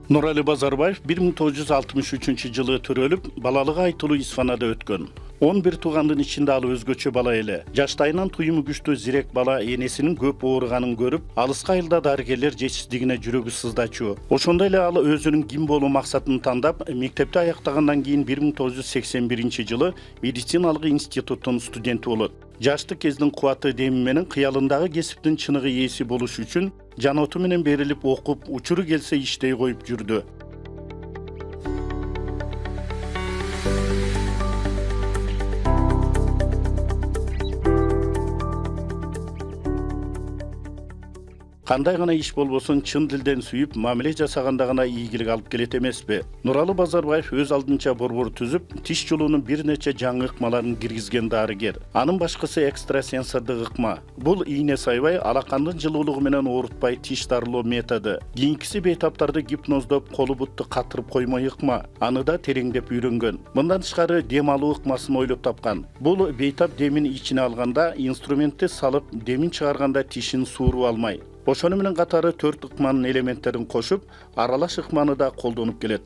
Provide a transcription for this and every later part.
Nurali Bazarbayev 1963-жылы төрөлүп, балалыгы айтылуу Исфанада өткөн. 11 туугандын ичинде ал өзгөчө бала эле. Жаштайынан туюму күчтүү зирек бала энесинин көп ооруганын көрүп, алыска айылда дарыгерлер жетишсиздигине жүрөгү сыздачу. Ошондой эле ал өзүнүн ким болуу максатын тандап, мектепти аяктагандан кийин 1981-жылы медициналык институттун студенти болот. Жаштык кездин кубаты деми менен кыялындагы кесиптин чыныгы ээси болуш үчүн жан оту менен берилип окуп, учуру келсе иштей коюп жүрдү. Кандай гана иш болбосун чын дилден сүйүп, мамиле жасаганда гана ийгилик алып келет эмеспи? Нурали Базарбаев өз алдынча борбор түзүп, тиш жолунун бир нече жаңы ыкмаларын киргизген дарыгер. Анын башкысы экстрасенсордук ыкма. Бул ийне сайбай, алакандын жылуулугу менен оорутпай тиш дарылоо методу. Кийинкиси бейтаптарды гипноздоп, колу бутты катырып коймой ыкма. Аны да тереңдеп үйрөнгөн. Мындан тышкары дем алуу ыкмасын ойлоп тапкан. Бул бейтап демин ичине алганда, инструментти салып, демин чыгарганда тишин сууруп алмай. Ошону менен катары 4 ыкманын элементтерин кошуп, аралаш ыкманы да колдонуп келет.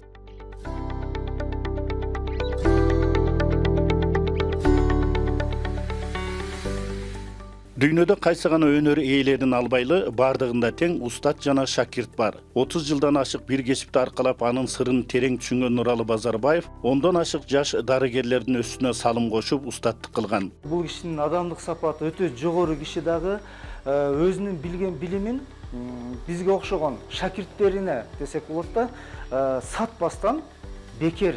Дүйнөдө кайсы гана өнөр ээлерин албайлы, бардыгында тең устат жана шакирт бар. 30 жылдан ашык бир кесипти аркалап анын сырын терең түшүнгөн Нурали Базарбаев 10дон ашык жаш дарыгерлердин өстүнө салым кошуп устаттык кылган. Бул кишинин адамдык сапаты өтө жогору киши дагы өзүнүн билген билимин бизге окшогон шакирттерине десек болот да, сатпастан бекер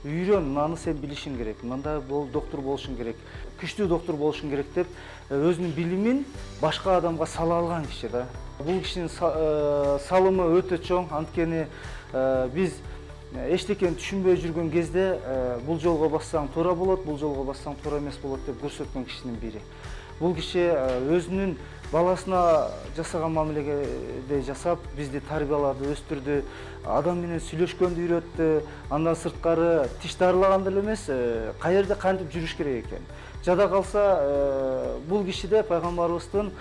үйрөн, мынаны сен билишиң керек, мындай доктор болушуң керек, күчтүү доктор болушуң керек деп өзүнүн билимин башка адамга сала алган киши да. Бул кишинин салымы өтө чоң, анткени биз эчтекени түшүнбөй жүргөн кезде бул жолго бассаң туура болот, бул жолго бассаң туура эмес болот деп көрсөткөн кишинин бири. Бул киши өзүнүн баласына жасаган мамилеге жасап, бизди тарбиялады, өстүрдү, адам менен сүйлөшкөндү үйрөттү, андан сырткары тиш дарылаган деле эмес, каерде кантип жүрүш керек экен. Жада калса, бул кишиде пайгамбарыбыздын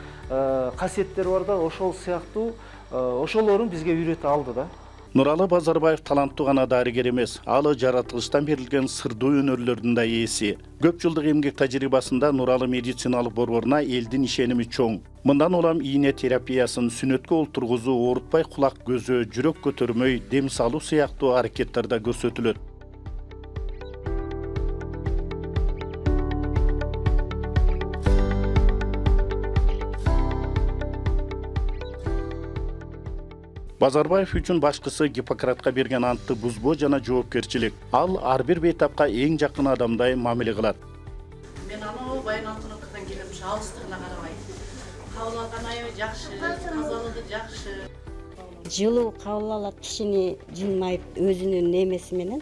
касиеттери бар да, ошол сыяктуу ошолорун бизге үйрөтө алды да. Нурали Базарбаев таланттуу гана дарыгер эмес, ал жаратылыштан берилген сырдуу өнөрлөрдүн да ээси. Көп жылдык эмгек тажрыйбасында Нурали медициналык борборуна элдин ишеними чоң. Мындан улам ийне терапиясын, сүнөткө олтургузуу, оорутпай кулак көзү, жүрөк көтөрмөй, дем салуу сыяктуу аракеттер да көрсөтүлөт. Базарбаев үчүн башкысы Гиппократка берген антты бузбоо жана жоопкерчилик. Ал ар бир бейтапка эң жакын адамдай мамиле кылат. Мен аны Байналтылыктан келем, алыстыгына карабай. Кабыл алган аябай жакшы, тазалыгы жакшы. Жылуу кабыл алат, кишини жылмайып, өзүнүн немеси менен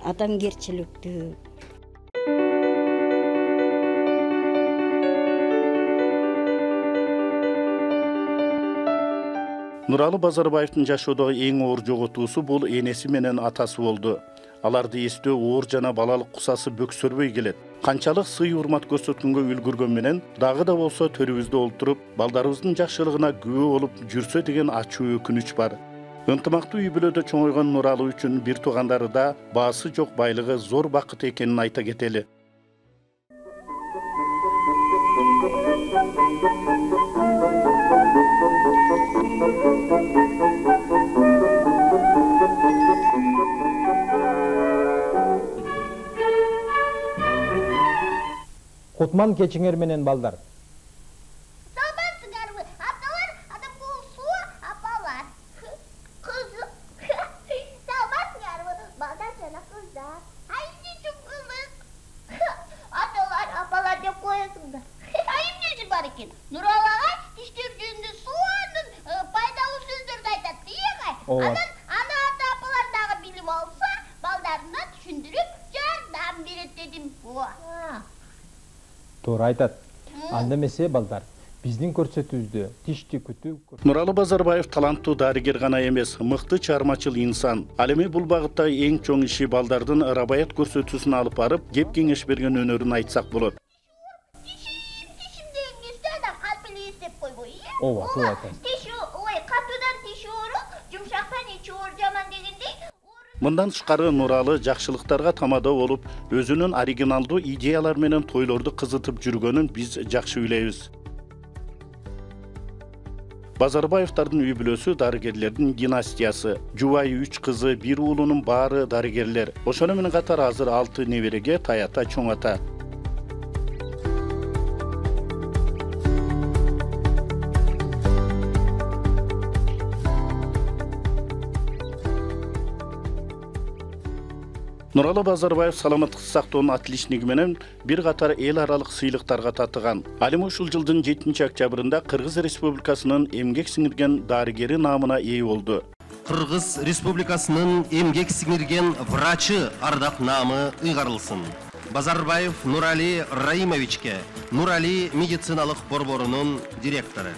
адамгерчиликтүү. Нурали Базарбаевдин жашоодогу эң оор жоготуусу бул энеси менен атасы болду. Аларды эстөө оор жана балалык кусасы бөксөрбөй келет. Канчалык сый урмат көрсөткөнгө үлгүргөн менен дагы да болсо төрүбүздө олтуруп, балдарыбыздын жакшылыгына күбө болуп жүрсө деген ачуу өкүнүч бар. Ынтымактуу үй бүлөдө чоңойгон Нурали үчүн бир туугандары да баасы жок байлыгы зор бакыт экенин айта кетели. Кутман кечиңер менен балдар. Саламатсыңарбы? Аталар, адамга суу, апалар. Кыз. Саламатсыңарбы? Балдар жана кыздар. Айне чуңкулук. Аталар, апалар деп коесуңдар. Эмнеси бар экен? Нурали ага тиштер жөнүндө суунун пайдалуу сөздөрдү айтат, ийеги. Аны ата-апалар дагы билип алса, балдарына түшүндүрүп жардам берет дедим. Туура айтат. Анда эмесе балдар, биздин көрсөтүүбүздө тишти күтүү. Нурали Базарбаев таланттуу дарыгер гана эмес, мыкты чыгармачыл инсан. Ал эми бул багытта эң чоң иши балдардын рабаят көрсөтүүсүн алып барып, кеп кеңеш берген өнөрүн айтсак болот. Тишим деген кезде адам калп эле эстеп койбой, Ооба, туура айтасыз. Тиши, катуудан тиши ооруп, Мындан тышкары Нуралы жакшылыктарга тамада болуп, өзүнүн оригиналдуу идеялар менен тойлорду кызытып жүргөнүн биз жакшы билебиз. Базарбаевдардын үй бүлөсү дарыгерлердин династиясы. Жубайы 3 кызы, 1 уулунун баары дарыгерлер. Ошону менен катар азыр 6 небереге таята чоңата. Нуралы Базарбаев саламаттык сактоонун отличниги менен бир катар эл аралык сыйлыктарга татыган. Ал ушул жылдын 7-октябрында Кыргыз Республикасынын эмгек сиңирген дарыгери наамына ээ болду. Кыргыз Республикасынын эмгек сиңирген врачы ардак наамы ыйгарылсын. Базарбаев Нурали Раимовичке, Нурали медициналык борборунун директору.